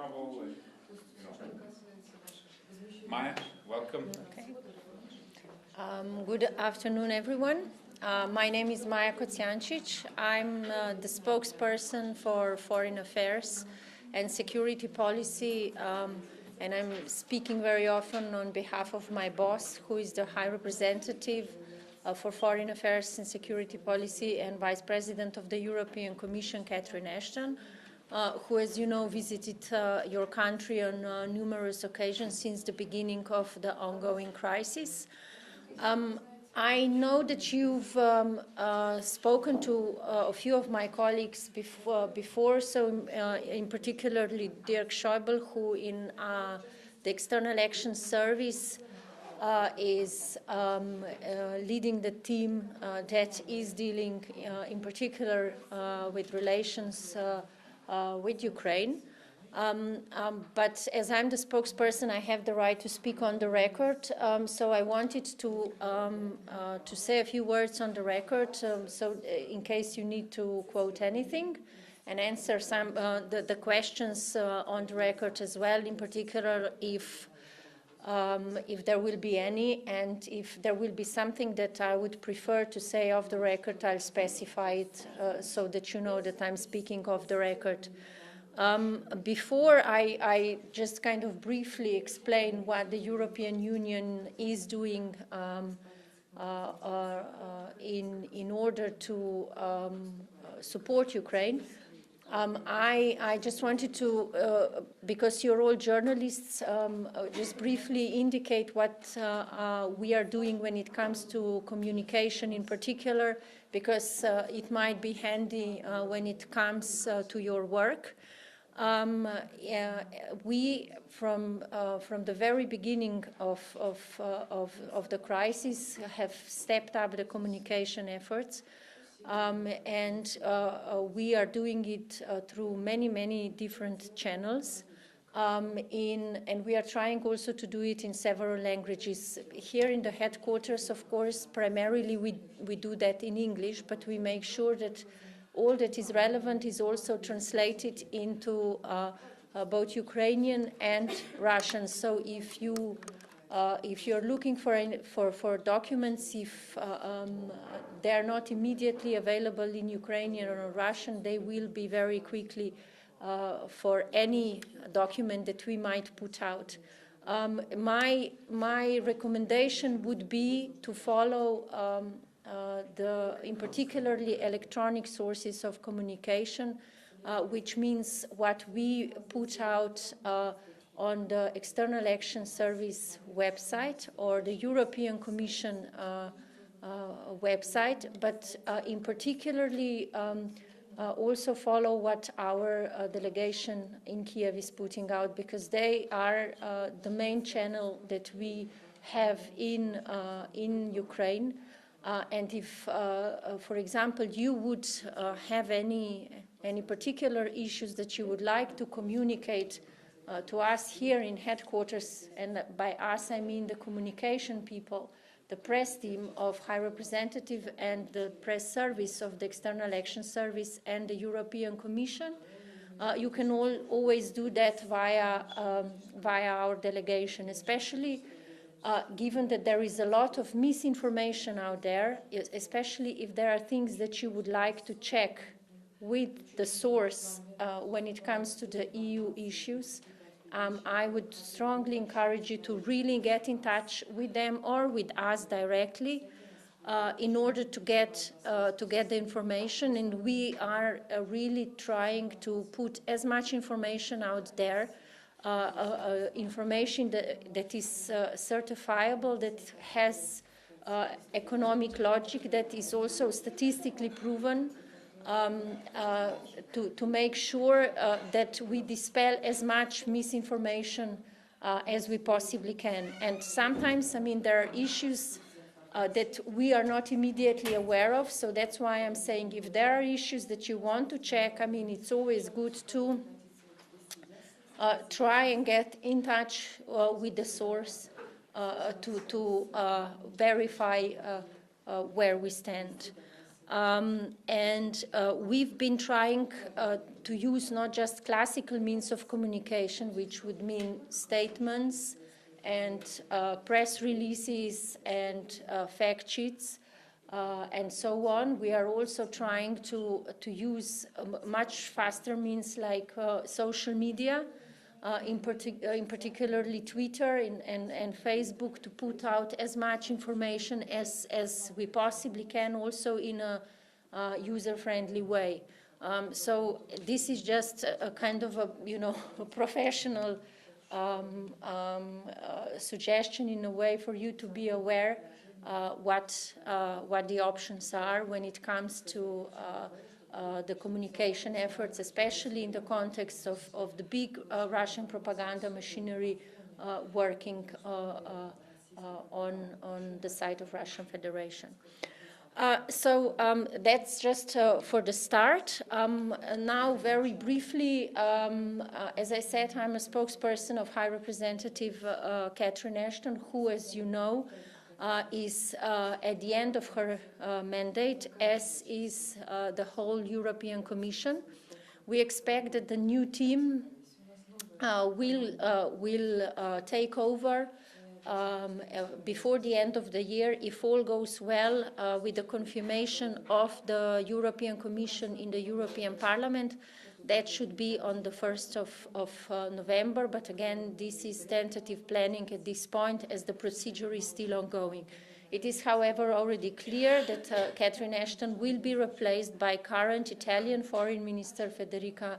travel. And, Maya, welcome. Okay. Good afternoon, everyone. My name is Maya Koціянчич. I'm the spokesperson for foreign affairs and security policy, and I'm speaking very often on behalf of my boss, who is the High Representative for Foreign Affairs and Security Policy and Vice President of the European Commission, Ketrін Eштон, who, as you know, visited your country on numerous occasions since the beginning of the ongoing crisis. I know that you've spoken to a few of my colleagues before, so in particularly Dirk Schäuble, who in the External Action Service is leading the team that is dealing in particular with relations with Ukraine. But as I'm the spokesperson, I have the right to speak on the record. So I wanted to say a few words on the record, so in case you need to quote anything, and answer some the questions on the record as well. In particular, if there will be any, and if there will be something that I would prefer to say off the record, I'll specify it so that you know that I'm speaking off the record. Before I just kind of briefly explain what the European Union is doing in order to support Ukraine, I just wanted to, because you're all journalists, just briefly indicate what we are doing when it comes to communication in particular, because it might be handy when it comes to your work. We, from the very beginning of the crisis, have stepped up the communication efforts, and we are doing it through many different channels, and we are trying also to do it in several languages. Here in the headquarters, of course, primarily we do that in English, but we make sure that all that is relevant is also translated into both Ukrainian and Russian. So if you're looking for documents, if they're not immediately available in Ukrainian or Russian, they will be very quickly for any document that we might put out. My recommendation would be to follow in particularly electronic sources of communication, which means what we put out on the External Action Service website or the European Commission website, but in particularly also follow what our delegation in Kiev is putting out, because they are the main channel that we have in Ukraine. And if, for example, you would have any particular issues that you would like to communicate to us here in headquarters, and by us I mean the communication people, the press team of High Representative and the press service of the External Action Service and the European Commission, you can always do that via our delegation, especially given that there is a lot of misinformation out there, especially if there are things that you would like to check with the source when it comes to the EU issues. I would strongly encourage you to really get in touch with them or with us directly in order to get the information. And we are really trying to put as much information out there, information that is certifiable, that has economic logic, that is also statistically proven, to make sure that we dispel as much misinformation as we possibly can. And sometimes, I mean, there are issues that we are not immediately aware of, so that's why I'm saying if there are issues that you want to check, I mean, it's always good to try and get in touch with the source to verify where we stand. We've been trying to use not just classical means of communication, which would mean statements and press releases and fact sheets and so on. We are also trying to use much faster means like social media, in particularly Twitter and Facebook, to put out as much information as we possibly can, also in a user-friendly way. So this is just a kind of a a professional suggestion in a way for you to be aware what the options are when it comes to the communication efforts, especially in the context of the big Russian propaganda machinery working on the side of Russian Federation. So that's just for the start. Now, very briefly, as I said, I'm a spokesperson of High Representative Ketrین Eштон, who, as you know, is at the end of her mandate, as is the whole European Commission. We expect that the new team will take over before the end of the year, if all goes well, with the confirmation of the European Commission in the European Parliament. That should be on the 1st of November, but again, this is tentative planning at this point, as the procedure is still ongoing. It is, however, already clear that Ketrین Eштон will be replaced by current Italian Foreign Minister Federica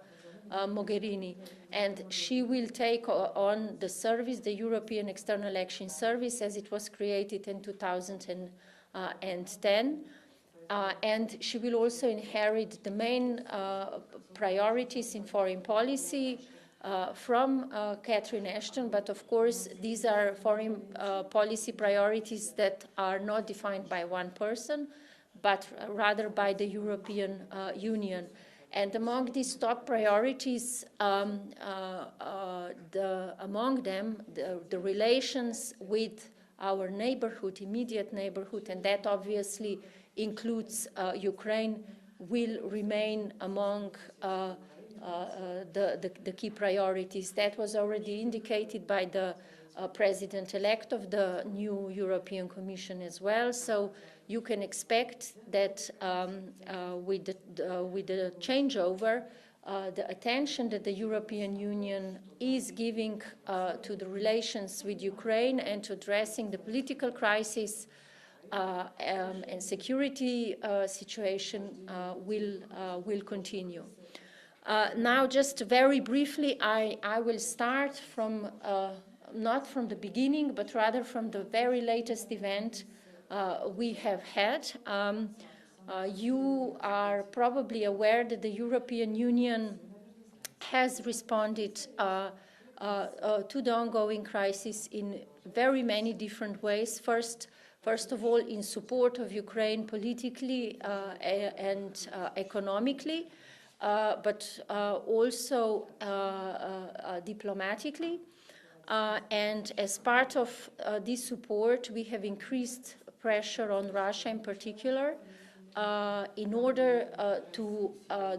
Mogherini, and she will take on the service, the European External Action Service, as it was created in 2010. And she will also inherit the main priorities in foreign policy from Ketrین Eштон, but of course these are foreign policy priorities that are not defined by one person, but rather by the European Union. And among these top priorities, among them, the relations with our neighborhood, immediate neighborhood, and that obviously includes Ukraine, will remain among the key priorities. That was already indicated by the president-elect of the new European Commission as well. So you can expect that with the changeover, the attention that the European Union is giving to the relations with Ukraine and to addressing the political crisis and security situation will continue. Now, just very briefly, I will start from not from the beginning, but rather from the very latest event we have had. You are probably aware that the European Union has responded to the ongoing crisis in very many different ways. First of all, in support of Ukraine politically and economically, but also diplomatically. And as part of this support, we have increased pressure on Russia in particular in order to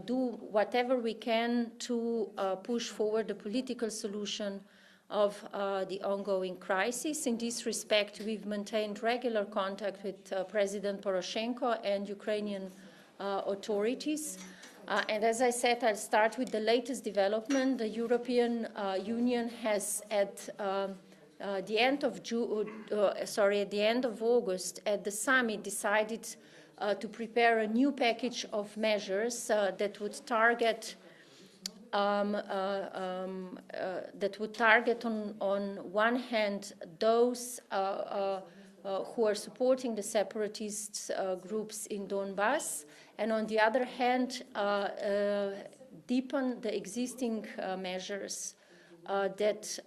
do whatever we can to push forward the political solution of the ongoing crisis. In this respect, we've maintained regular contact with President Poroshenko and Ukrainian authorities. And as I said, I'll start with the latest development. The European Union has, at the end of August, at the summit, decided to prepare a new package of measures that would target on one hand those who are supporting the separatist groups in Donbass, and on the other hand, deepen the existing measures that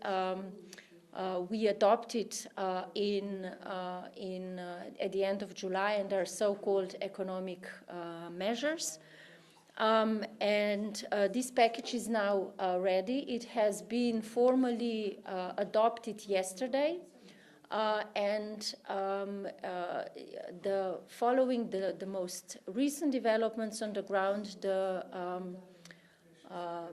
we adopted at the end of July, and are so-called economic measures. This package is now ready. It has been formally adopted yesterday Following the most recent developments on the ground, the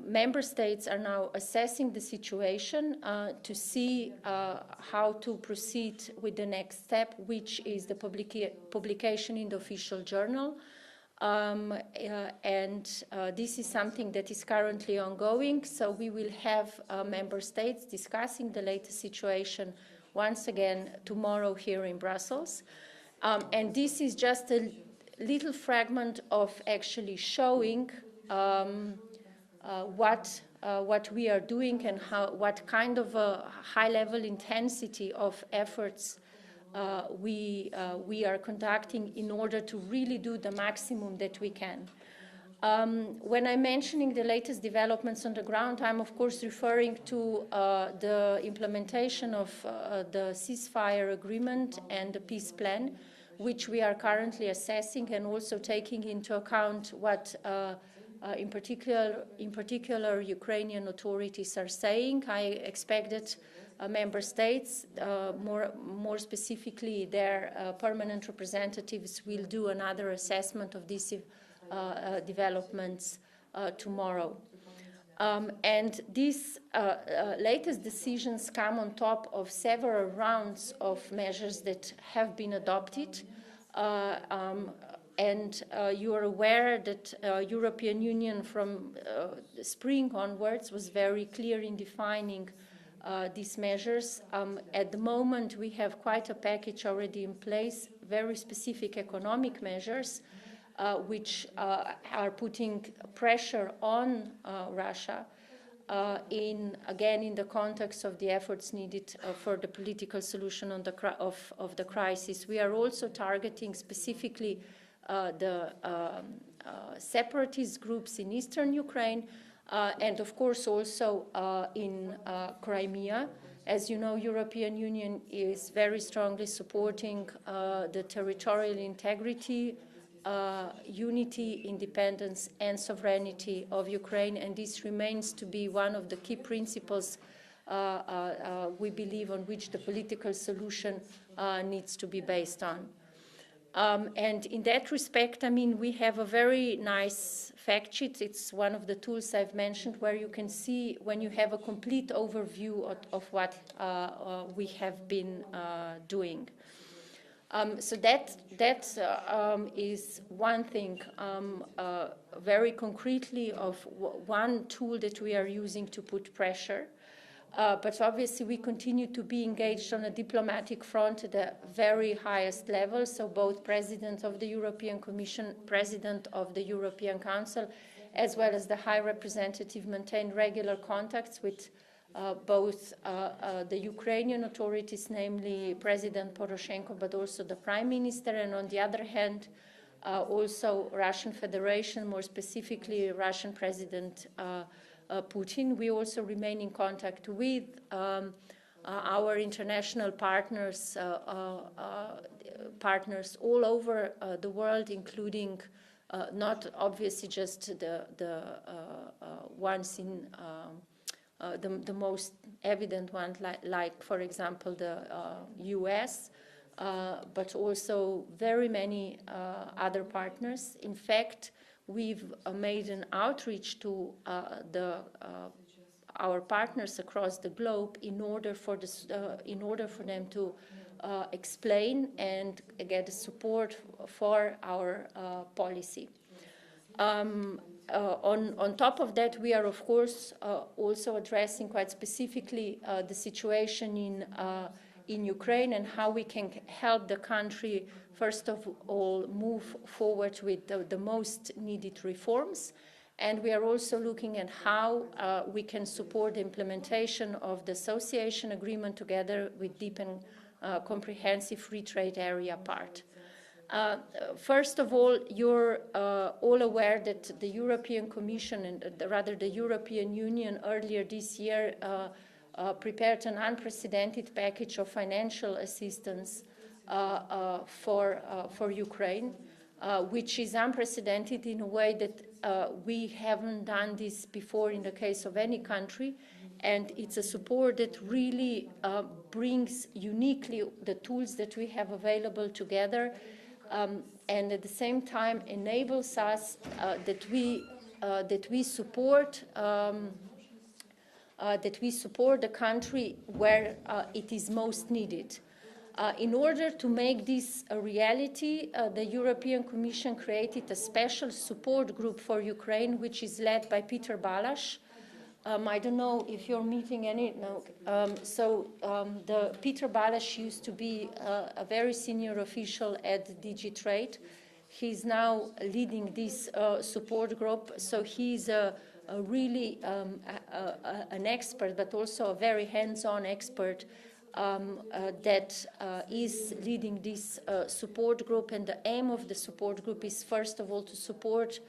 member states are now assessing the situation to see how to proceed with the next step, which is the publication in the official journal. This is something that is currently ongoing, so we will have member states discussing the latest situation once again tomorrow here in Brussels. And this is just a little fragment of actually showing what we are doing and what kind of a high-level intensity of efforts we are conducting in order to really do the maximum that we can. When I'm mentioning the latest developments on the ground, I'm of course referring to the implementation of the ceasefire agreement and the peace plan, which we are currently assessing and also taking into account what in particular Ukrainian authorities are saying. I expect that member states, more specifically their permanent representatives, will do another assessment of these developments tomorrow. And these latest decisions come on top of several rounds of measures that have been adopted. You are aware that European Union from spring onwards was very clear in defining these measures. At the moment, we have quite a package already in place, very specific economic measures, which are putting pressure on Russia in the context of the efforts needed for the political solution of the crisis. We are also targeting specifically the separatist groups in eastern Ukraine, and of course also in Crimea. As you know, European Union is very strongly supporting the territorial integrity, unity, independence, and sovereignty of Ukraine, and this remains to be one of the key principles we believe on which the political solution needs to be based on. And in that respect, I mean, we have a very nice fact sheet. It's one of the tools I've mentioned where you can see when you have a complete overview of what we have been doing. So that is one thing, very concretely of one tool that we are using to put pressure. But obviously we continue to be engaged on a diplomatic front at the very highest level. So both President of the European Commission, President of the European Council, as well as the High Representative maintain regular contacts with both the Ukrainian authorities, namely President Poroshenko, but also the Prime Minister, and on the other hand, also Russian Federation, more specifically Russian President Putin. We also remain in contact with our international partners all over the world, including not obviously just the ones in the most evident one, like for example the US, but also very many other partners. In fact, we've made an outreach to our partners across the globe in order for them to explain and get support for our policy. On top of that, we are of course also addressing quite specifically the situation in Ukraine and how we can help the country, first of all, move forward with the most needed reforms. And we are also looking at how we can support the implementation of the association agreement together with deep and comprehensive free trade area part. First of all, you're all aware that the European Commission, and rather the European Union, earlier this year prepared an unprecedented package of financial assistance for Ukraine, which is unprecedented in a way that we haven't done this before in the case of any country. And it's a support that really brings uniquely the tools that we have available together, and at the same time enables us that we support the country where it is most needed. In order to make this a reality, the European Commission created a special support group for Ukraine, which is led by Peter Balas. I don't know if you're meeting any. No. The Peter Balas used to be a very senior official at DG Trade. He's now leading this support group. So he's a really an expert, but also a very hands-on expert that is leading this support group. And the aim of the support group is, first of all, to support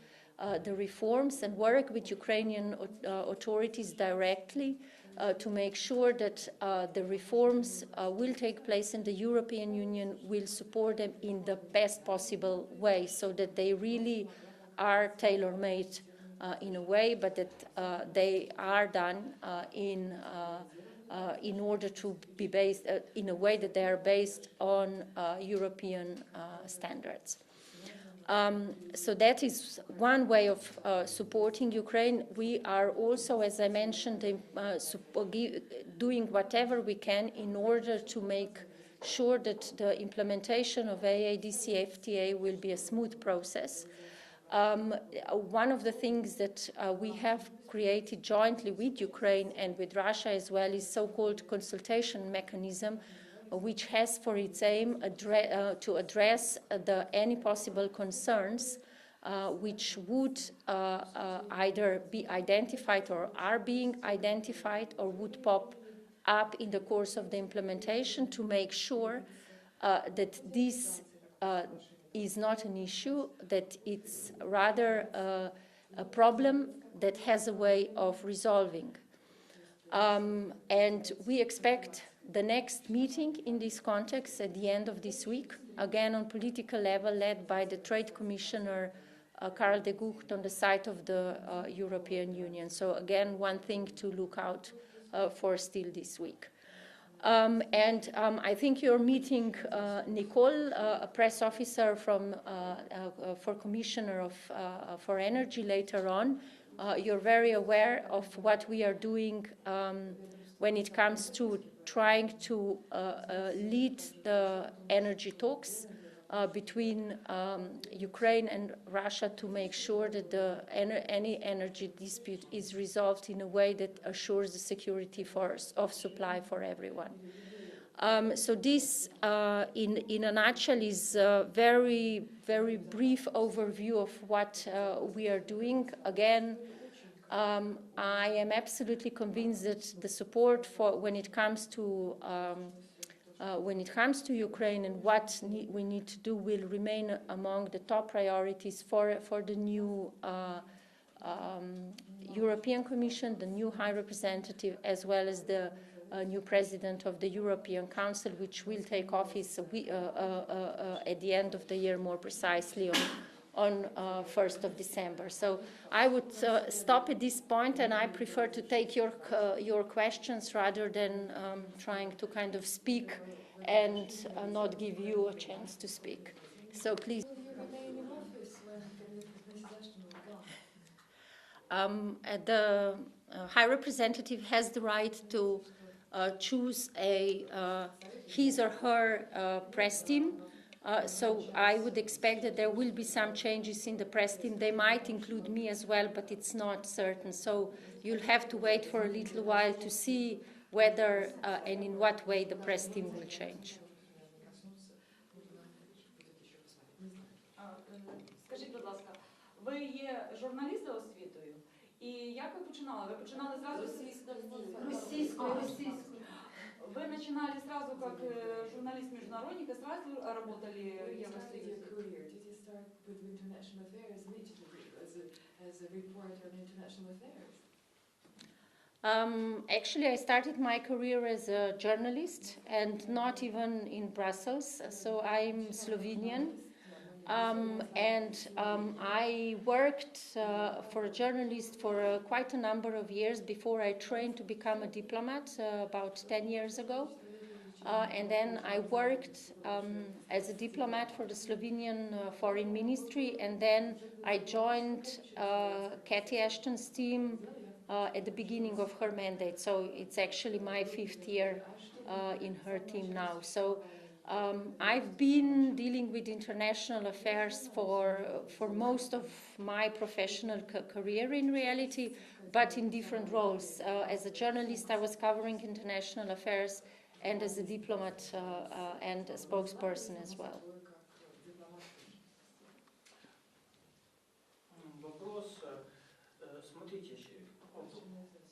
the reforms and work with Ukrainian authorities directly to make sure that the reforms will take place and the European Union will support them in the best possible way, so that they really are tailor-made in a way, but that they are done in order to be based in a way that they are based on European standards. So that is one way of supporting Ukraine. We are also, as I mentioned, doing whatever we can in order to make sure that the implementation of AADC-FTA will be a smooth process. One of the things that we have created jointly with Ukraine and with Russia as well is so-called consultation mechanism, which has for its aim to address any possible concerns which would either be identified or are being identified or would pop up in the course of the implementation, to make sure that this is not an issue, that it's rather a problem that has a way of resolving. And we expect the next meeting in this context at the end of this week, again on political level, led by the Trade Commissioner Karel de Gucht on the side of the European Union. So again, one thing to look out for still this week. I think you're meeting Nicole, a press officer for Commissioner for Energy later on. You're very aware of what we are doing when it comes to trying to lead the energy talks between Ukraine and Russia to make sure that any energy dispute is resolved in a way that assures the security of supply for everyone. So this, in a nutshell, is a very, very brief overview of what we are doing. Again, I am absolutely convinced that the support for when it comes to Ukraine and what we need to do will remain among the top priorities for the new European Commission, the new High Representative, as well as the new President of the European Council, which will take office at the end of the year, more precisely on 1st of December. So I would stop at this point, and I prefer to take your questions rather than trying to kind of speak and not give you a chance to speak. So please. The High Representative has the right to choose his or her press team. So I would expect that there will be some changes in the press team. They might include me as well, but it's not certain. So you'll have to wait for a little while to see whether and in what way the press team will change. Скажіть, будь ласка, ви є журналіст за освітою? І як ви починали? Ви починали зразу російською. Вы начинали сразу как журналист международника, сразу работали в Евросоюзе? Did you start with international affairs immediately as a reporter on international affairs? Actually, I started my career as a journalist, and not even in Brussels. So I'm Slovenian. I worked for a journalist for quite a number of years before I trained to become a diplomat about 10 years ago. And then I worked as a diplomat for the Slovenian Foreign Ministry, and then I joined Ketty Ashton's team at the beginning of her mandate. So it's actually my 5th year in her team now. So I've been dealing with international affairs for most of my professional career in reality, but in different roles. As a journalist, I was covering international affairs, and as a diplomat and a spokesperson as well. Вопрос. Смотрите,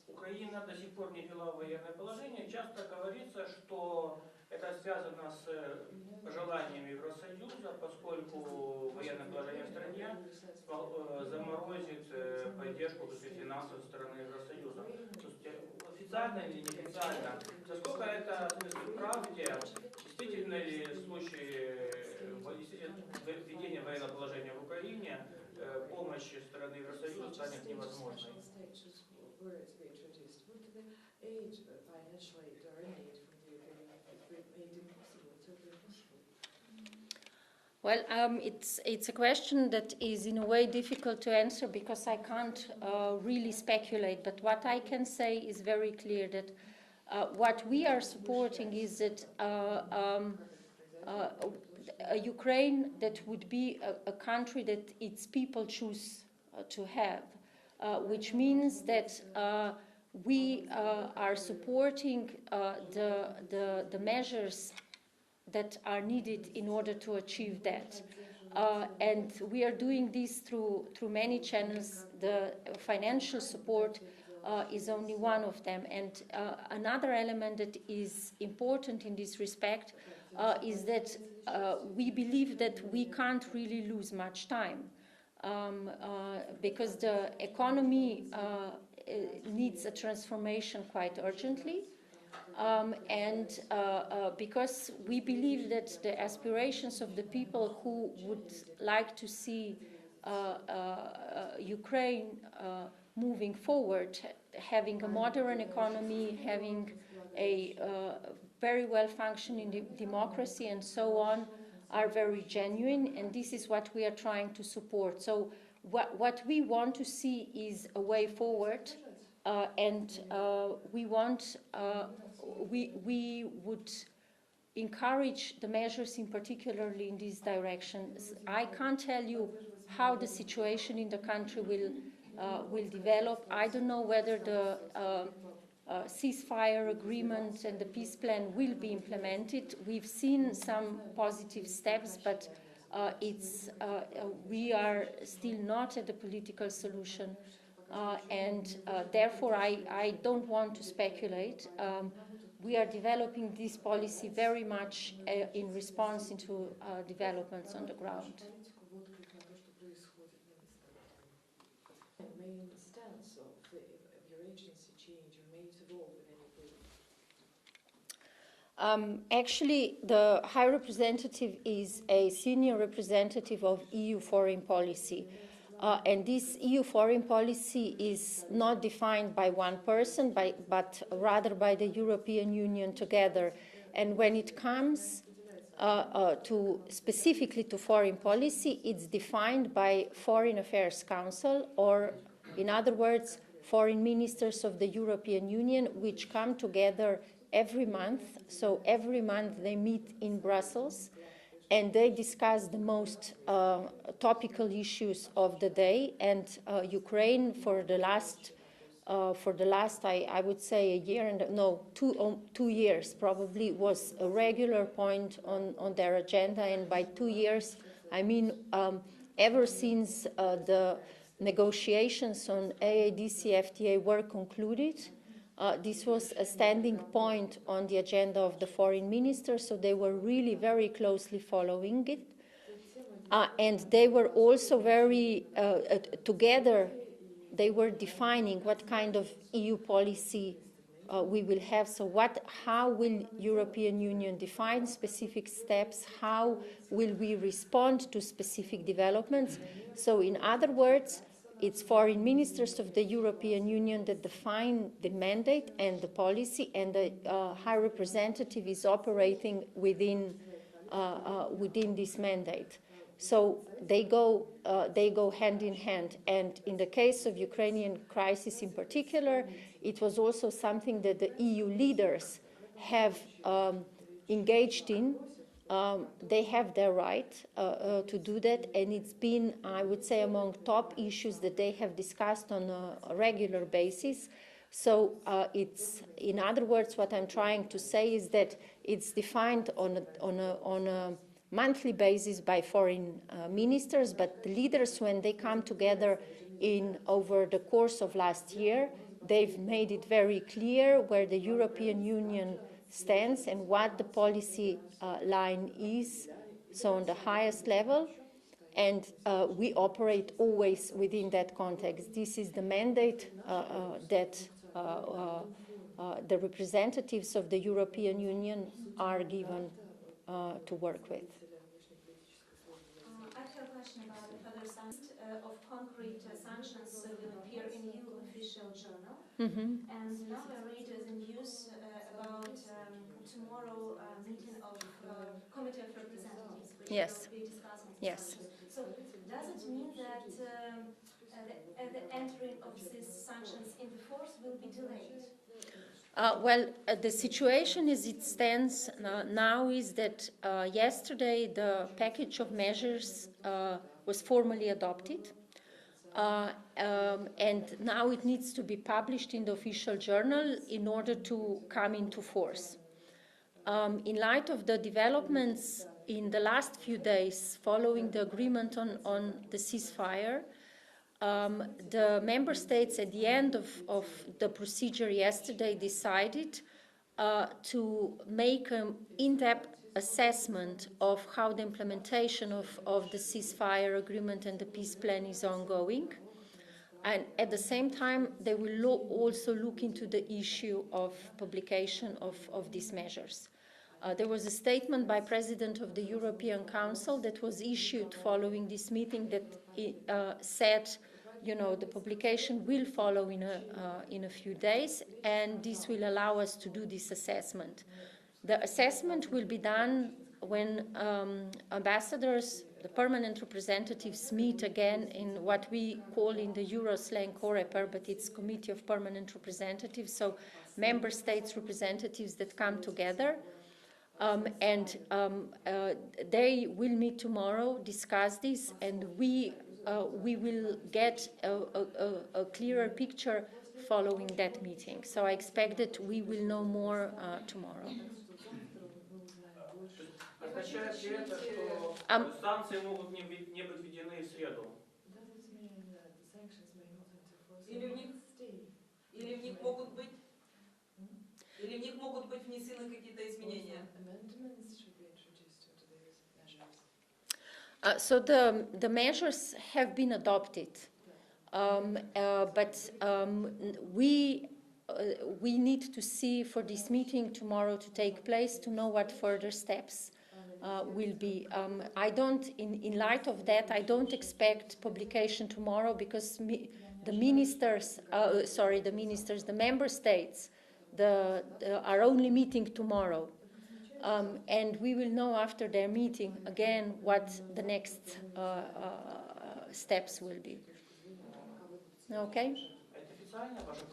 Украина до сих пор не ввела военное положение. Часто говорится, что это связано с желанием Евросоюза, поскольку военное положение в стране заморозит поддержку финансов со стороны Евросоюза. То есть официально или неофициально, насколько это в правде, действительно ли в случае введения военного положения в Украине помощь со стороны Евросоюза станет невозможной? Well, it's a question that is in a way difficult to answer because I can't really speculate. But what I can say is very clear that what we are supporting is that a Ukraine that would be a country that its people choose to have, which means that we are supporting the measures that are needed in order to achieve that. And we are doing this through many channels. The financial support is only one of them. And another element that is important in this respect is that we believe that we can't really lose much time because the economy needs a transformation quite urgently. Because we believe that the aspirations of the people who would like to see Ukraine moving forward, having a modern economy, having a very well-functioning democracy and so on, are very genuine, and this is what we are trying to support. So what we want to see is a way forward, and we would encourage the measures in particularly in this direction. I can't tell you how the situation in the country will develop. I don't know whether the ceasefire agreement and the peace plan will be implemented. We've seen some positive steps, but we are still not at the political solution. Therefore, I don't want to speculate. We are developing this policy very much in response to developments on the ground. Main stance of your agency change, your main role in any way? Actually, the High Representative is a senior representative of EU foreign policy. And this EU foreign policy is not defined by one person, but rather by the European Union together. And when it comes specifically to foreign policy, it's defined by Foreign Affairs Council, or in other words, foreign ministers of the European Union, which come together every month. So every month they meet in Brussels, and they discuss the most topical issues of the day. And Ukraine, for the last, I would say, a year and 2 years probably, was a regular point on their agenda. And by 2 years, I mean ever since the negotiations on AADC-FTA were concluded. This was a standing point on the agenda of the foreign ministers, so they were really very closely following it. And they were also very, together, they were defining what kind of EU policy we will have. So how will European Union define specific steps? How will we respond to specific developments? So in other words, it's foreign ministers of the European Union that define the mandate and the policy, and the High Representative is operating within this mandate. So they go hand in hand. And in the case of Ukrainian crisis in particular, it was also something that the EU leaders have engaged in. They have their right to do that, and it's been, I would say, among top issues that they have discussed on a regular basis. So it's, in other words, what I'm trying to say is that it's defined on a monthly basis by foreign ministers, but the leaders, when they come together over the course of last year, they've made it very clear where the European Union stands and what the policy line is, so on the highest level, and we operate always within that context. This is the mandate that the representatives of the European Union are given to work with. I have a question about the further of concrete sanctions will appear in EU official journal. Mm-hmm. And now I read the news about tomorrow meeting of Committee of Representatives, which Yes. will be discussing these Yes. sanctions. So does it mean that the entry of these sanctions into force will be delayed? The situation as it stands now is that yesterday the package of measures was formally adopted, and now it needs to be published in the official journal in order to come into force. In light of the developments in the last few days following the agreement on the ceasefire, the member states at the end of the procedure yesterday decided to make an in-depth assessment of how the implementation of the ceasefire agreement and the peace plan is ongoing. And at the same time, they will also look into the issue of publication of these measures. There was a statement by President of the European Council that was issued following this meeting that said, the publication will follow in a few days, and this will allow us to do this assessment. The assessment will be done when ambassadors, the permanent representatives, meet again in what we call in the Euro slang COREPER, but it's Committee of Permanent Representatives, so member states representatives that come together. They will meet tomorrow, discuss this, and we will get a clearer picture following that meeting. So I expect that we will know more tomorrow. Означает ли это, что санкции могут не быть введены в среду? Или в них могут быть внесены какие-то изменения? So the measures have been adopted, but we need to see for this meeting tomorrow to take place to know what further steps will be. In light of that, I don't expect publication tomorrow because the member states are only meeting tomorrow. And we will know after their meeting again what the next steps will be. Okay? Это официальное ваше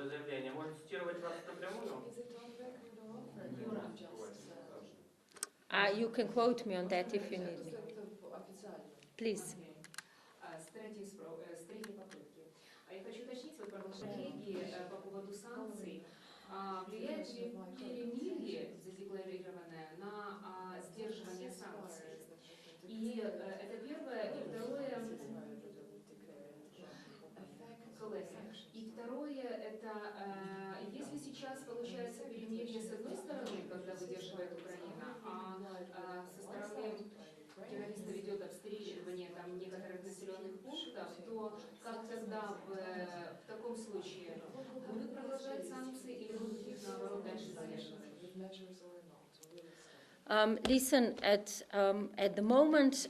заявление? Можно цитировать вас напрямую? You can quote me on that if you need me. Please. С третьей попытки. Я хочу уточнить вот про коллеги по поводу санкций. Влияет ли перемирие, задекларированное, на сдерживание санкций? И это первое. И второе, И второе, это если сейчас получается перемирие с одной стороны, когда выдерживает Украина, а со стороны террористов идет обстреливание там некоторых населенных пунктов, то как тогда в таком случае будут продолжать санкции или будут Listen, at the moment,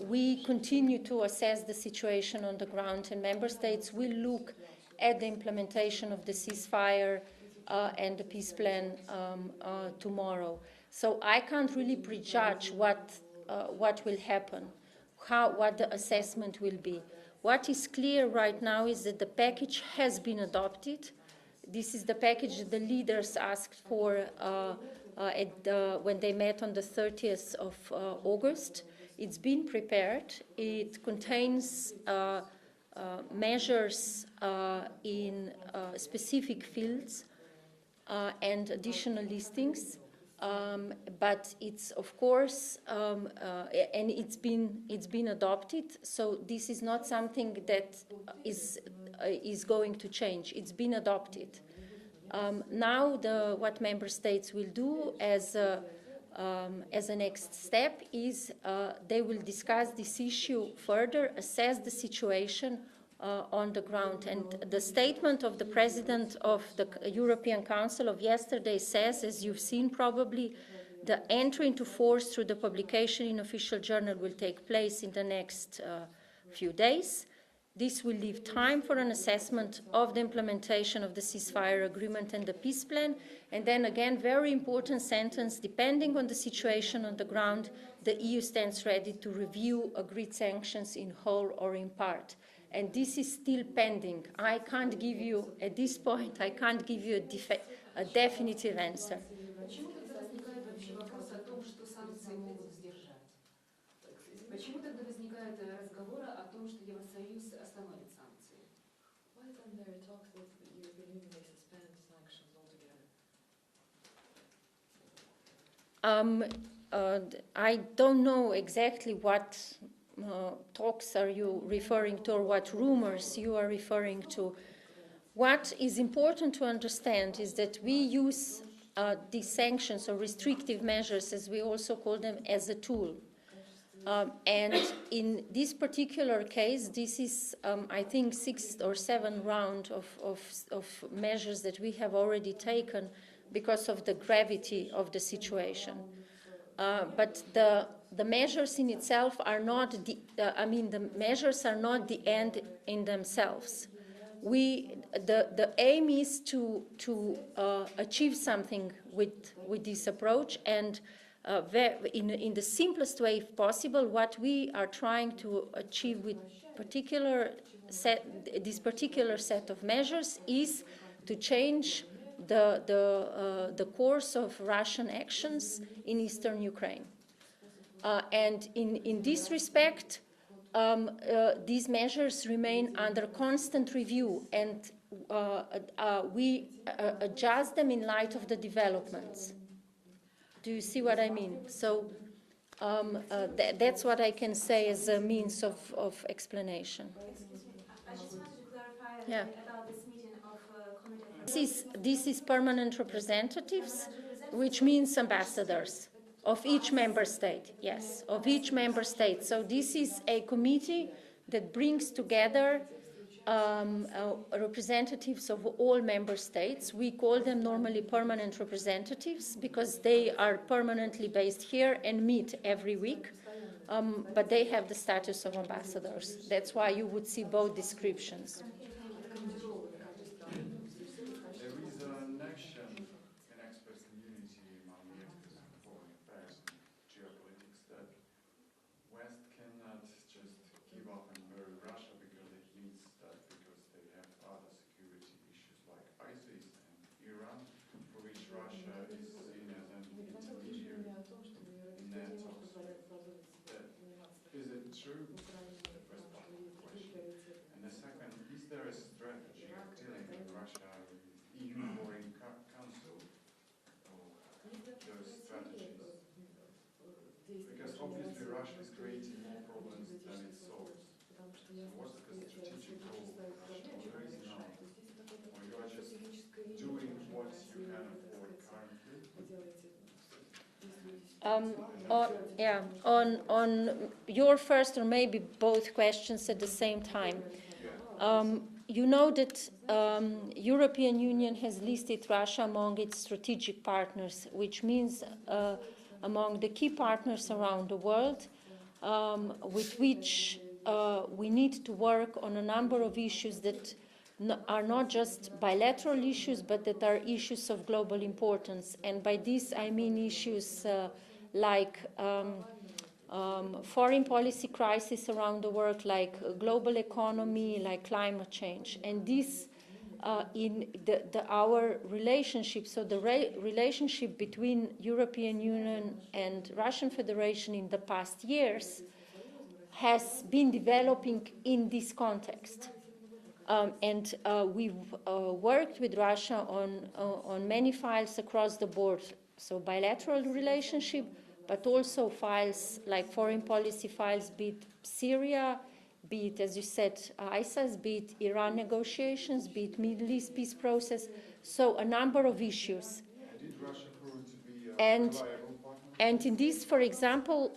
we continue to assess the situation on the ground, and member states will look at the implementation of the ceasefire and the peace plan tomorrow. So I can't really prejudge what will happen, what the assessment will be. What is clear right now is that the package has been adopted. This is the package that the leaders asked for when they met on the 30th of August. It's been prepared. It contains measures in specific fields and additional listings. But it's, of course, and it's been adopted. So this is not something that is going to change. It's been adopted. Now, what member states will do as a next step is they will discuss this issue further, assess the situation on the ground. And the statement of the President of the European Council of yesterday says, as you've seen probably, the entry into force through the publication in official journal will take place in the next few days. This will leave time for an assessment of the implementation of the ceasefire agreement and the peace plan. And then again, very important sentence, depending on the situation on the ground, the EU stands ready to review agreed sanctions in whole or in part. And this is still pending. I can't give you, at this point, I can't give you a definitive answer. Почему тогда возникает вообще вопрос о том, что санкции могут сдержать? Почему тогда возникает разговор о том, что Евросоюз остановит санкции? Why then there are talks that the European Union may suspend sanctions altogether? I don't know exactly what talks are you referring to or what rumors you are referring to. What is important to understand is that we use these sanctions or restrictive measures, as we also call them, as a tool. And in this particular case, this is, I think, 6th or 7th round of measures that we have already taken because of the gravity of the situation. But the measures in itself are not the measures are not the end in themselves. The aim is to achieve something with this approach, and in the simplest way possible, what we are trying to achieve with this particular set of measures is to change the course of Russian actions in eastern Ukraine. And in this respect, these measures remain under constant review, and we adjust them in light of the developments. Do you see what I mean? So that's what I can say as a means of explanation. Excuse me, I just wanted to clarify Yeah. about this meeting of committee. This is permanent representatives, which means ambassadors of each member state, yes, of each member state. So this is a committee that brings together representatives of all member states. We call them normally permanent representatives because they are permanently based here and meet every week, but they have the status of ambassadors. That's why you would see both descriptions. There is an action in expert community among the experts in foreign affairs and geopolitics that West cannot just give up and bury Russia because it needs that, because they have other security issues like ISIS and Iran, for which Russia is seen as an intermediary in that talks. Is it true? The first part of the question. And the second, is there a strategy of dealing with Russia in EU Foreign Council, or those strategies? Because obviously Russia is creating more problems than it solves. So what's the strategic goal of Russia, or there is none? Or you are just doing what you can afford currently? On your first or maybe both questions at the same time. You know that European Union has listed Russia among its strategic partners, which means among the key partners around the world, with which we need to work on a number of issues that are not just bilateral issues, but that are issues of global importance. And by this I mean issues like foreign policy crisis around the world, like global economy, like climate change. And this, in our relationship, so the relationship between European Union and Russian Federation in the past years has been developing in this context. And we've worked with Russia on many files across the board, so bilateral relationship, but also files like foreign policy files, be it Syria, be it, as you said, ISIS, be it Iran negotiations, be it Middle East peace process, so a number of issues. Did Russia prove to be a And reliable partner? And in this, for example,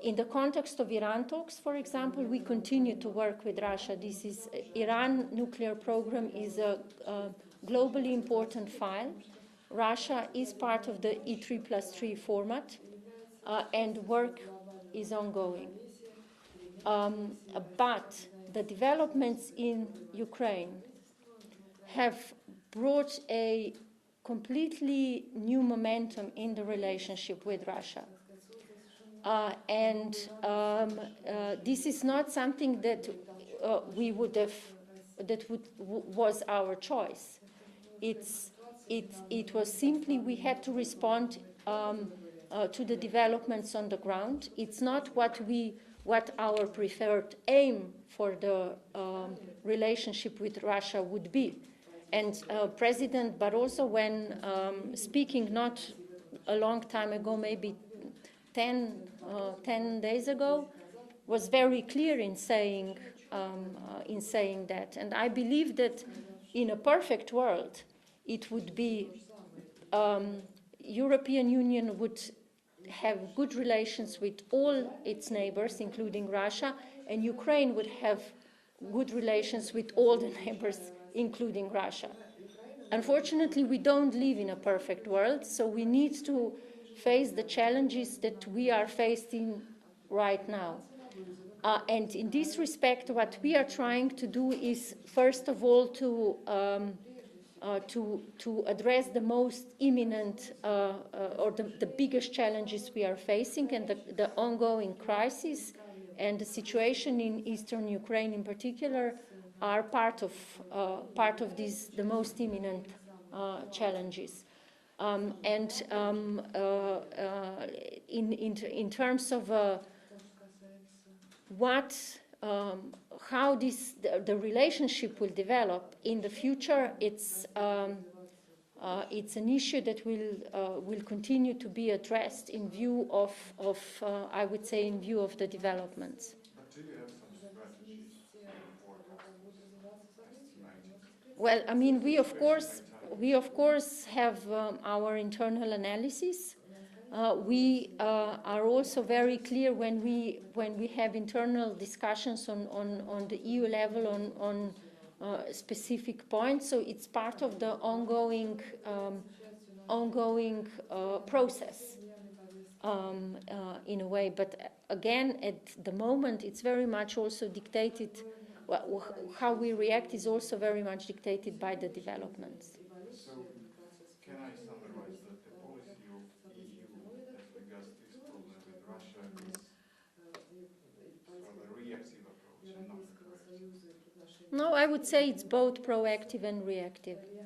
in the context of Iran talks, for example, we continue to work with Russia. This is Iran nuclear program is a globally important file. Russia is part of the E3+3 format, and work is ongoing. But the developments in Ukraine have brought a completely new momentum in the relationship with Russia. This is not something that we would have, was our choice. It was simply we had to respond to the developments on the ground. It's not what our preferred aim for the relationship with Russia would be. And President Barroso, when speaking not a long time ago, maybe 10 days ago, was very clear in saying that. And I believe that in a perfect world, it would be European Union would have good relations with all its neighbors, including Russia, and Ukraine would have good relations with all the neighbors, including Russia. Unfortunately, we don't live in a perfect world, so we need to face the challenges that we are facing right now. And in this respect, what we are trying to do is, first of all, to address the most imminent or the biggest challenges we are facing, and the ongoing crisis and the situation in eastern Ukraine in particular are part of these, the most imminent challenges. In terms of how the relationship will develop in the future, it's an issue that will continue to be addressed in view of I would say in view of the developments. But do you have some strategies for estimating? Well, I mean, we of course have our internal analysis. We are also very clear when we have internal discussions on the EU level on specific points. So it's part of the ongoing process in a way. But again, at the moment, it's very much also dictated. How we react is also very much dictated by the developments. So, can I summarize that the policy of EU as regards this problem with Russia is sort of a reactive approach and not a proactive? No, I would say it's both proactive and reactive. Which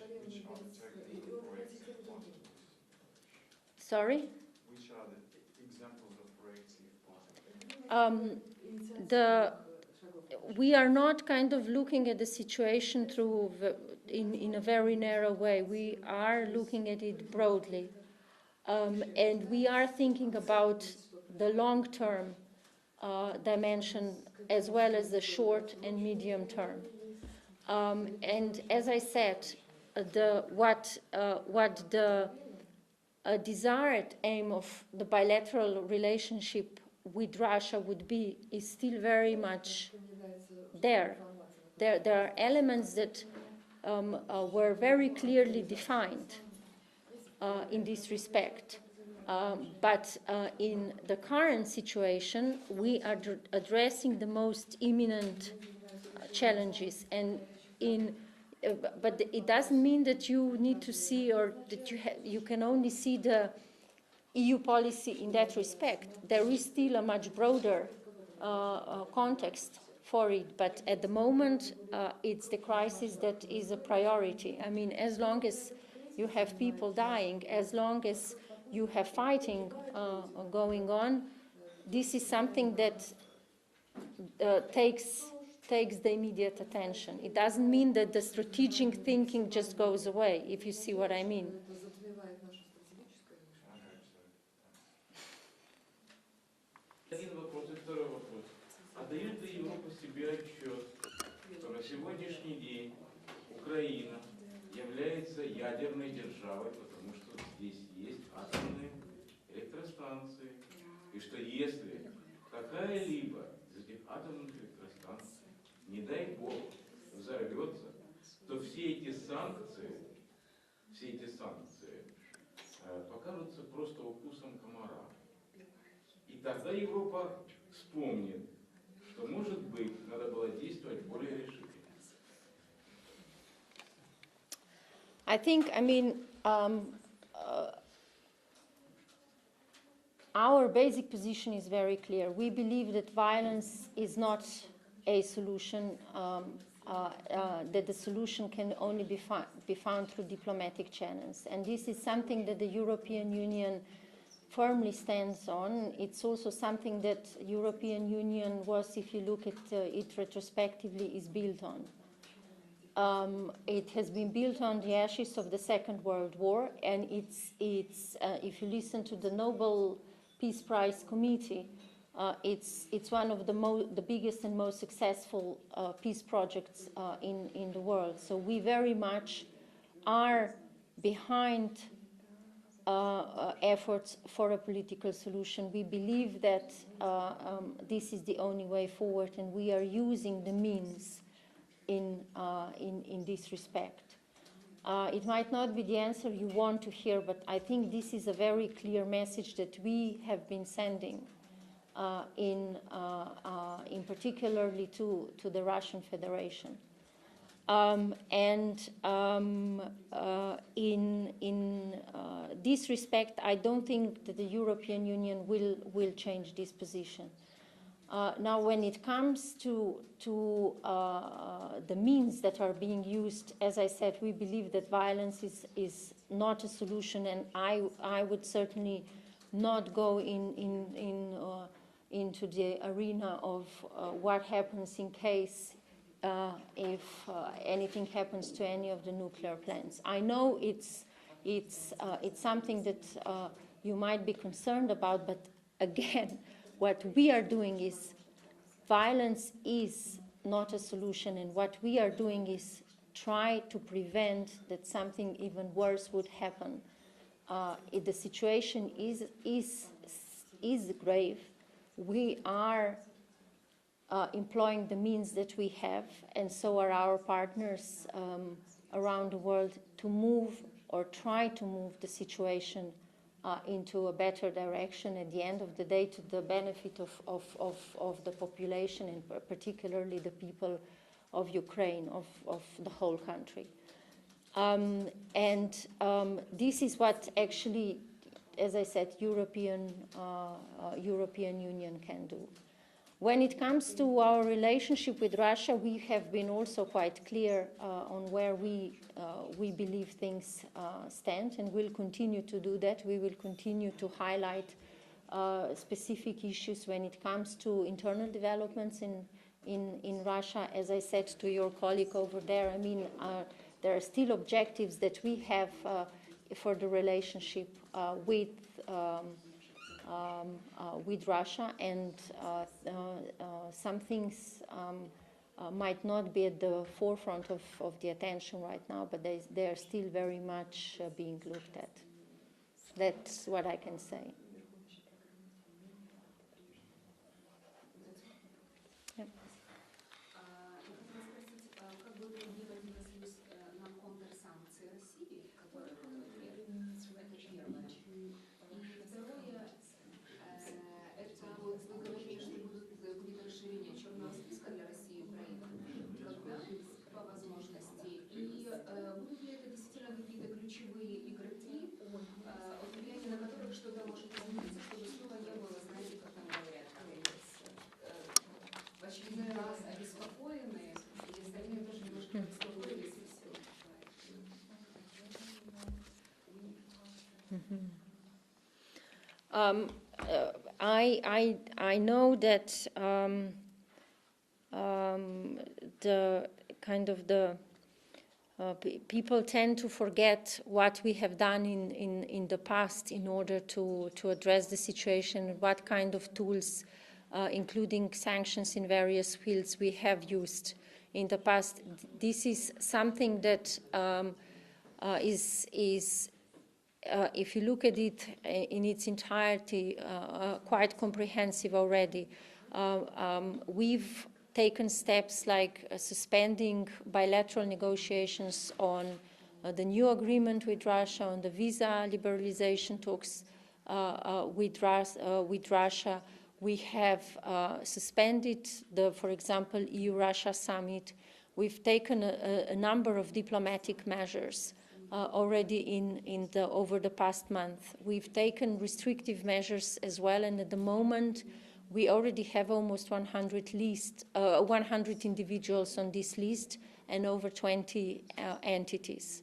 are the technical proactive parts of this? Sorry? Which are the examples of proactive parts? We are not kind of looking at the situation through in a very narrow way. We are looking at it broadly, and we are thinking about the long-term dimension as well as the short and medium term. And as I said, what the desired aim of the bilateral relationship with Russia would be is still very much there. There are elements that were very clearly defined in this respect. But in the current situation, we are addressing the most imminent challenges. And but it doesn't mean that you need to see, or that you can only see the EU policy in that respect. There is still a much broader context for it, but at the moment, it's the crisis that is a priority. I mean, as long as you have people dying, as long as you have fighting going on, this is something that takes the immediate attention. It doesn't mean that the strategic thinking just goes away, if you see what I mean. Один вопрос и второй вопрос. Отдает ли Европа себе отчет, что на сегодняшний день Украина является ядерной державой, потому что здесь есть атомные электростанции, и что если какая-либо из этих атомных электростанций, не дай бог, взорвется, то все эти санкции покажутся просто укусом комара. И тогда Европа вспомнит, что, может быть, надо было действовать более решительно. I think, our basic position is very clear. We believe that violence is not a solution, that the solution can only be found through diplomatic channels. And this is something that the European Union firmly stands on. It's also something that European Union was, if you look at it retrospectively, is built on. It has been built on the ashes of the Second World War, and it's if you listen to the Nobel Peace Prize Committee, it's one of the biggest and most successful peace projects in the world. So we very much are behind efforts for a political solution. We believe that this is the only way forward, and we are using the means in this respect. It might not be the answer you want to hear, but I think this is a very clear message that we have been sending, in particularly to the Russian Federation. In this respect, I don't think that the European Union will change this position. Now, when it comes to the means that are being used, as I said, we believe that violence is not a solution, and I would certainly not go into the arena of what happens in case if anything happens to any of the nuclear plants. I know it's something that you might be concerned about, but again, what we are doing is, violence is not a solution, and what we are doing is try to prevent that something even worse would happen. If the situation is grave, we are employing the means that we have, and so are our partners around the world, to move or try to move the situation into a better direction at the end of the day, to the benefit of the population, and particularly the people of Ukraine, of the whole country. This is what actually, as I said, European Union can do. When it comes to our relationship with Russia, we have been also quite clear on where we believe things stand, and we'll continue to do that. We will continue to highlight specific issues when it comes to internal developments in Russia. As I said to your colleague over there, I mean, there are still objectives that we have for the relationship with Russia, and some things might not be at the forefront of the attention right now, but they are still very much being looked at. That's what I can say. I know that the kind of the people tend to forget what we have done in the past in order to address the situation, what kind of tools, including sanctions in various fields, we have used in the past. This is something that if you look at it in its entirety, quite comprehensive already. We've taken steps like suspending bilateral negotiations on the new agreement with Russia, on the visa liberalization talks with Russia. We have suspended for example, EU-Russia summit. We've taken a number of diplomatic measures already over the past month. We've taken restrictive measures as well, and at the moment, we already have almost 100 individuals on this list and over 20 entities.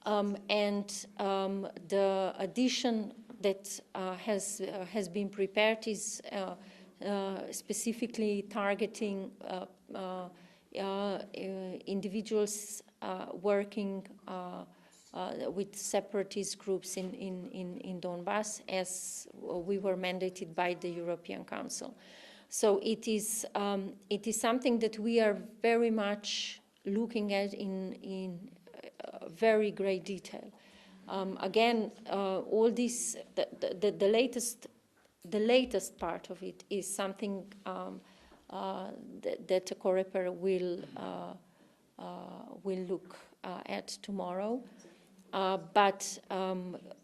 The addition that has been prepared is specifically targeting individuals working with separatist groups in Donbass, as we were mandated by the European Council. So it is something that we are very much looking at in very great detail. Again, all this, the latest part of it is something that the COREPER will look at tomorrow. But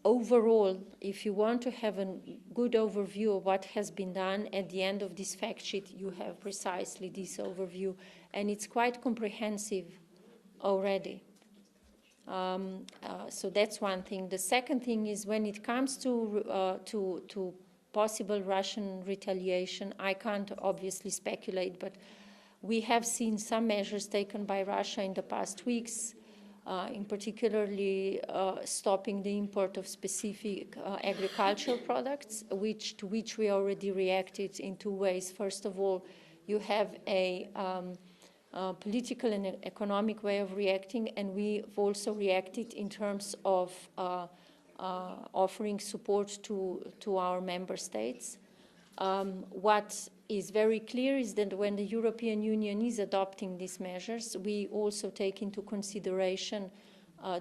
overall, if you want to have a good overview of what has been done, at the end of this fact sheet, you have precisely this overview, and it's quite comprehensive already. So that's one thing. The second thing is when it comes to possible Russian retaliation, I can't obviously speculate, but we have seen some measures taken by Russia in the past weeks, in particularly stopping the import of specific agricultural products, to which we already reacted in two ways. First of all, you have a political and economic way of reacting, and we've also reacted in terms of offering support to our member states. What is very clear is that when the European Union is adopting these measures, we also take into consideration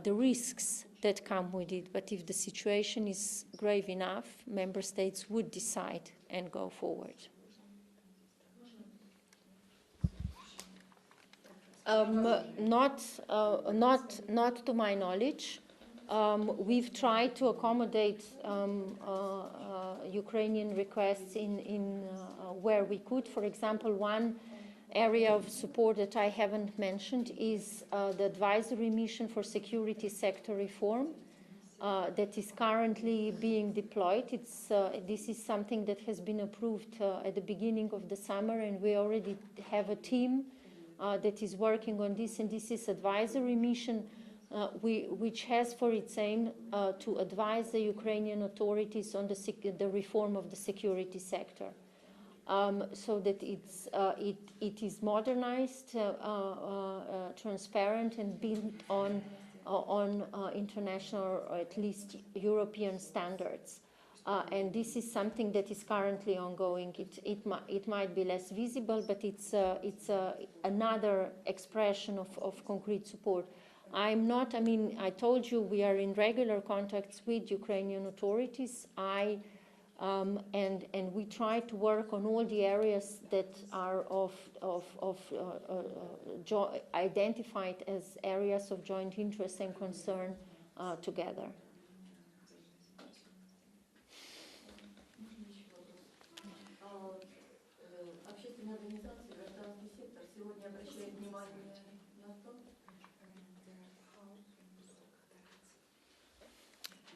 the risks that come with it. But if the situation is grave enough, member states would decide and go forward. Not to my knowledge. We've tried to accommodate Ukrainian requests in where we could. For example, one area of support that I haven't mentioned is the advisory mission for security sector reform that is currently being deployed. This is something that has been approved at the beginning of the summer, and we already have a team that is working on this, and this is advisory mission which has for its aim to advise the Ukrainian authorities on the reform of the security sector, so that it is modernized, transparent, and built on international or at least European standards. And this is something that is currently ongoing. It might be less visible, but it's another expression of concrete support. I told you we are in regular contacts with Ukrainian authorities. And we try to work on all the areas that are identified as areas of joint interest and concern together. Общественные организации, гражданский сектор сегодня обращают внимание на то.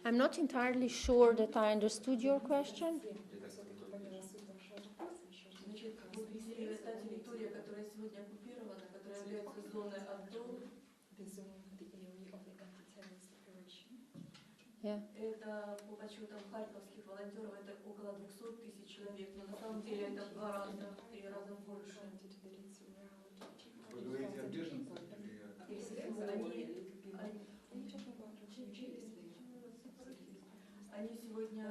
I'm not entirely sure that I understood your question. Значит, вот если та территория, которая сегодня оккупирована, которая является зоной АТО, Yeah. это по подсчетам харьковских волонтеров это около 200 тысяч человек, но на самом деле это в 2 раза, 3 раза больше. Вы говорите о беженцах или... Они сегодня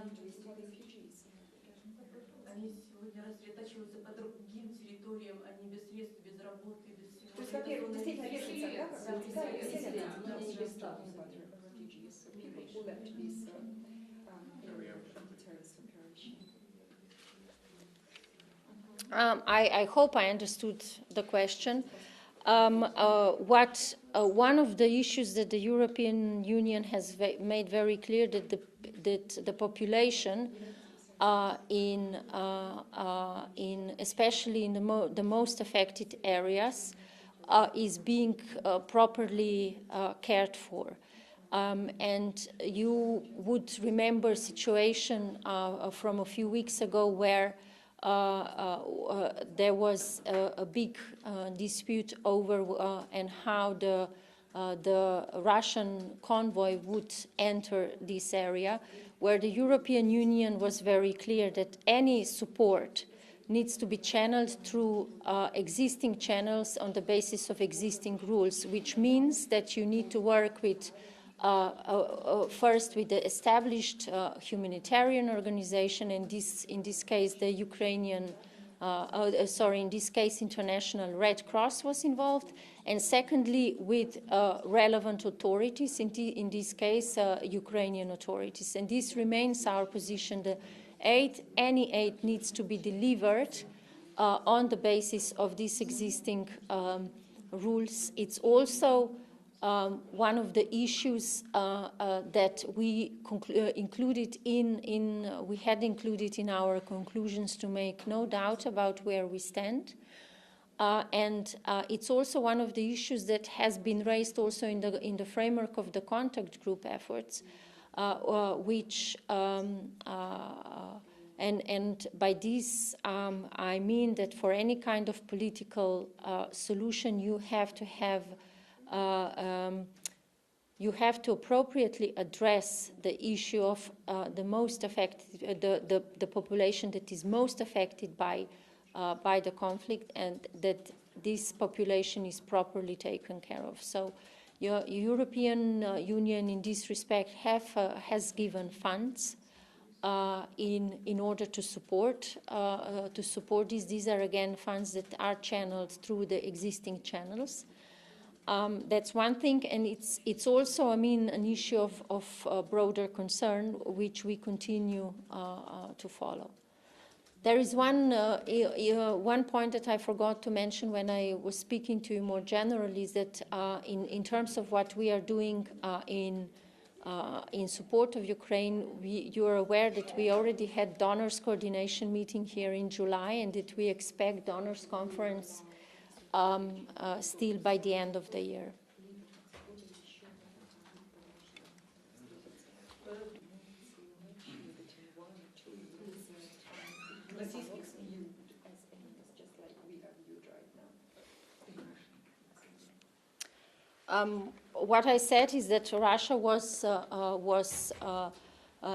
рассредотачиваются по другим территориям, они без средств, без работы, без всего. То есть, во-первых, действительно беженцы, да? Не без статуса. I hope I understood the question. One of the issues that the European Union has made very clear that the population especially in the most affected areas is being properly cared for. And you would remember a situation from a few weeks ago where there was a big dispute over and how the Russian convoy would enter this area, where the European Union was very clear that any support needs to be channeled through existing channels on the basis of existing rules, which means that you need to work with first with the established humanitarian organization, and in this case the Ukrainian, in this case International Red Cross was involved, and secondly with relevant authorities, in this case Ukrainian authorities. And this remains our position. Any aid needs to be delivered on the basis of these existing rules. It's also one of the issues that we included we had included in our conclusions to make no doubt about where we stand. And it's also one of the issues that has been raised also in the framework of the contact group efforts, which and by this I mean that for any kind of political solution you have to appropriately address the issue of the most affected, the population that is most affected by the conflict, and that this population is properly taken care of. So, European Union in this respect has given funds in order to support this. These are again funds that are channeled through the existing channels. That's one thing, and it's also, I mean, an issue of broader concern, which we continue to follow. There is one point that I forgot to mention when I was speaking to you more generally, is that in terms of what we are doing in support of Ukraine, you are aware that we already had donors coordination meeting here in July, and that we expect donors conference still by the end of the year. What I said is that Russia was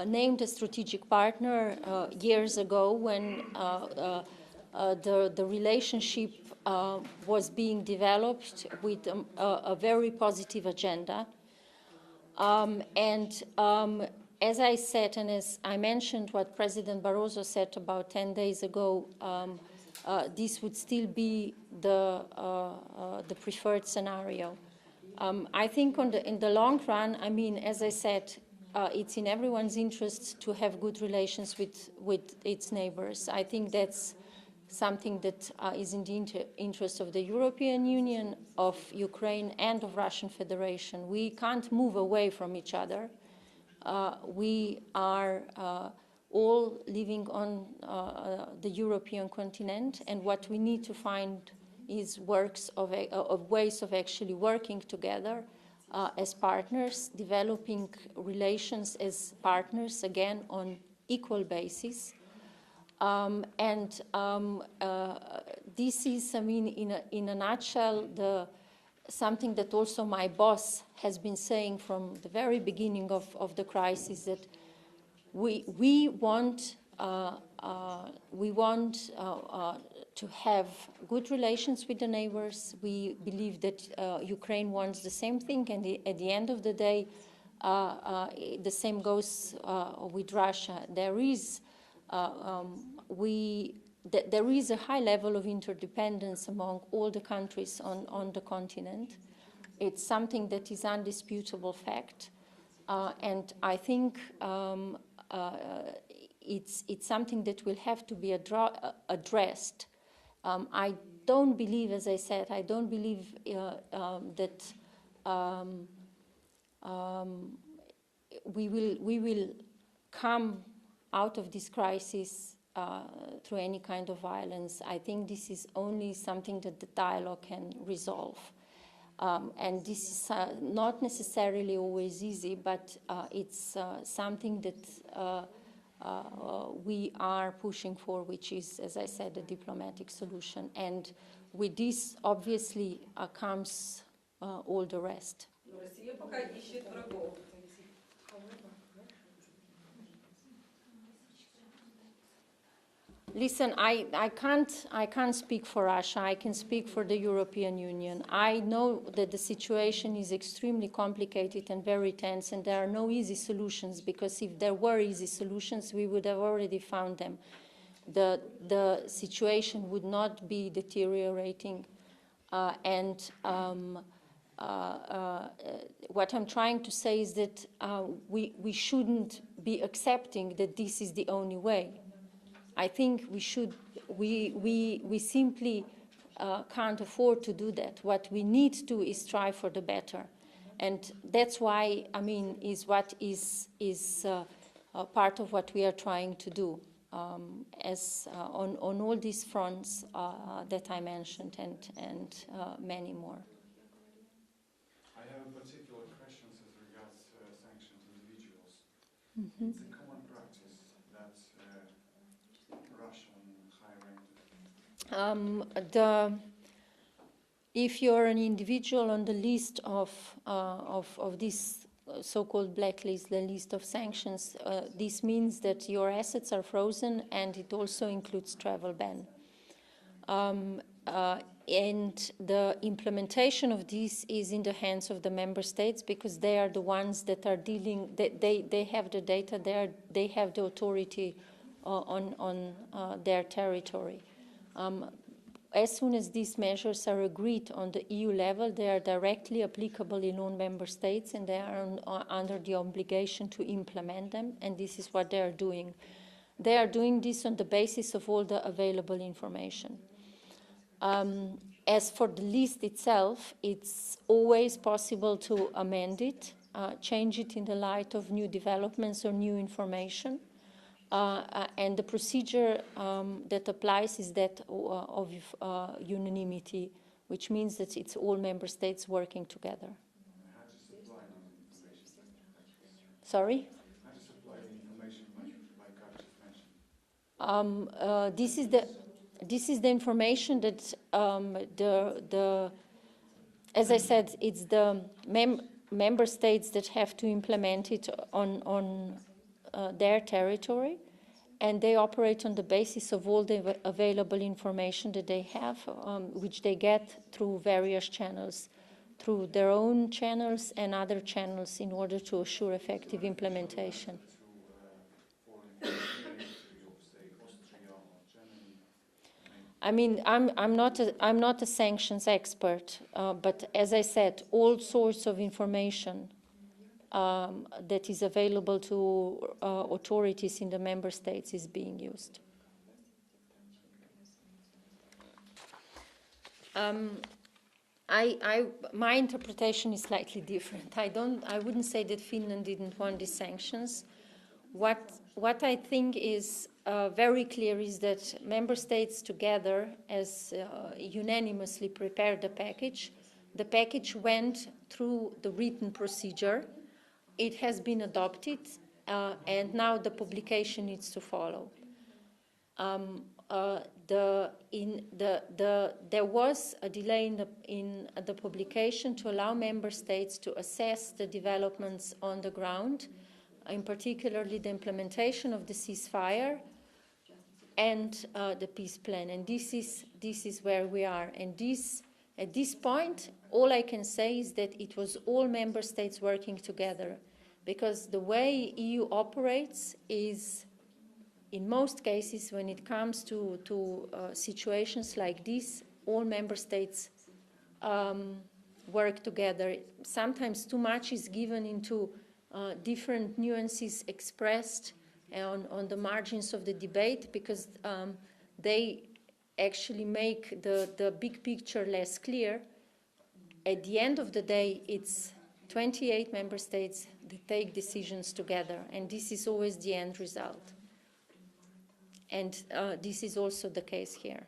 named a strategic partner years ago when the relationship was being developed with a very positive agenda. As I said, and as I mentioned what President Barroso said about 10 days ago, this would still be the preferred scenario. I think in the long run, I mean, as I said, it's in everyone's interest to have good relations with its neighbors. I think that's something that is in the interest of the European Union, of Ukraine, and of Russian Federation. We can't move away from each other. We are all living on the European continent, and what we need to find is ways of actually working together as partners, developing relations as partners, again, on equal basis. This is, I mean, in a nutshell, something that also my boss has been saying from the very beginning of the crisis, that we want to have good relations with the neighbors. We believe that Ukraine wants the same thing, and at the end of the day, the same goes with Russia. There is there is a high level of interdependence among all the countries on the continent. It's something that is undisputable fact, and I think it's something that will have to be addressed. I don't believe, as I said, I don't believe that we will come out of this crisis through any kind of violence. I think this is only something that the dialogue can resolve. And this is not necessarily always easy, but it's something that we are pushing for, which is, as I said, a diplomatic solution. And with this, obviously, comes all the rest. Россия пока ищет врагов. Listen, I can't speak for Russia. I can speak for the European Union. I know that the situation is extremely complicated and very tense, and there are no easy solutions, because if there were easy solutions, we would have already found them. The situation would not be deteriorating, and what I'm trying to say is that we shouldn't be accepting that this is the only way. I think we simply can't afford to do that. What we need to do is strive for the better, and that's why, I mean, is what is part of what we are trying to do, as on all these fronts that I mentioned, and many more. I have a particular question as regards sanctioned individuals. Mm-hmm. It's a common practice that Russian high-ranking. If you're an individual on the list of this so-called blacklist, the list of sanctions, this means that your assets are frozen, and it also includes travel ban. And the implementation of this is in the hands of the member states, because they are the ones that are dealing. They have the data. They have the authority on their territory. As soon as these measures are agreed on the EU level, they are directly applicable in all member states, and they are under the obligation to implement them, and this is what they are doing. They are doing this on the basis of all the available information. As for the list itself, it's always possible to amend it, change it in the light of new developments or new information. And the procedure that applies is that of unanimity, which means that it's all member states working together. How to supply the information? Sorry? How to supply the information like I've just mentioned? This is the information that as I said, it's the member states that have to implement it on their territory, and they operate on the basis of all the available information that they have, which they get through various channels, through their own channels and other channels, in order to assure effective implementation. I mean, I'm not a sanctions expert, but as I said, all sorts of information that is available to authorities in the member states is being used. My interpretation is slightly different. I wouldn't say that Finland didn't want these sanctions. What I think is very clear is that member states together as unanimously prepared the package. The package went through the written procedure. It has been adopted, and now the publication needs to follow. There was a delay in the publication to allow member states to assess the developments on the ground, in particularly the implementation of the ceasefire and the peace plan. And this is where we are. And at this point, all I can say is that it was all member states working together, because the way EU operates is, in most cases, when it comes to situations like this, all member states work together. Sometimes too much is given into different nuances expressed on the margins of the debate, because they actually make the big picture less clear. At the end of the day, it's 28 member states that take decisions together, and this is always the end result. And this is also the case here.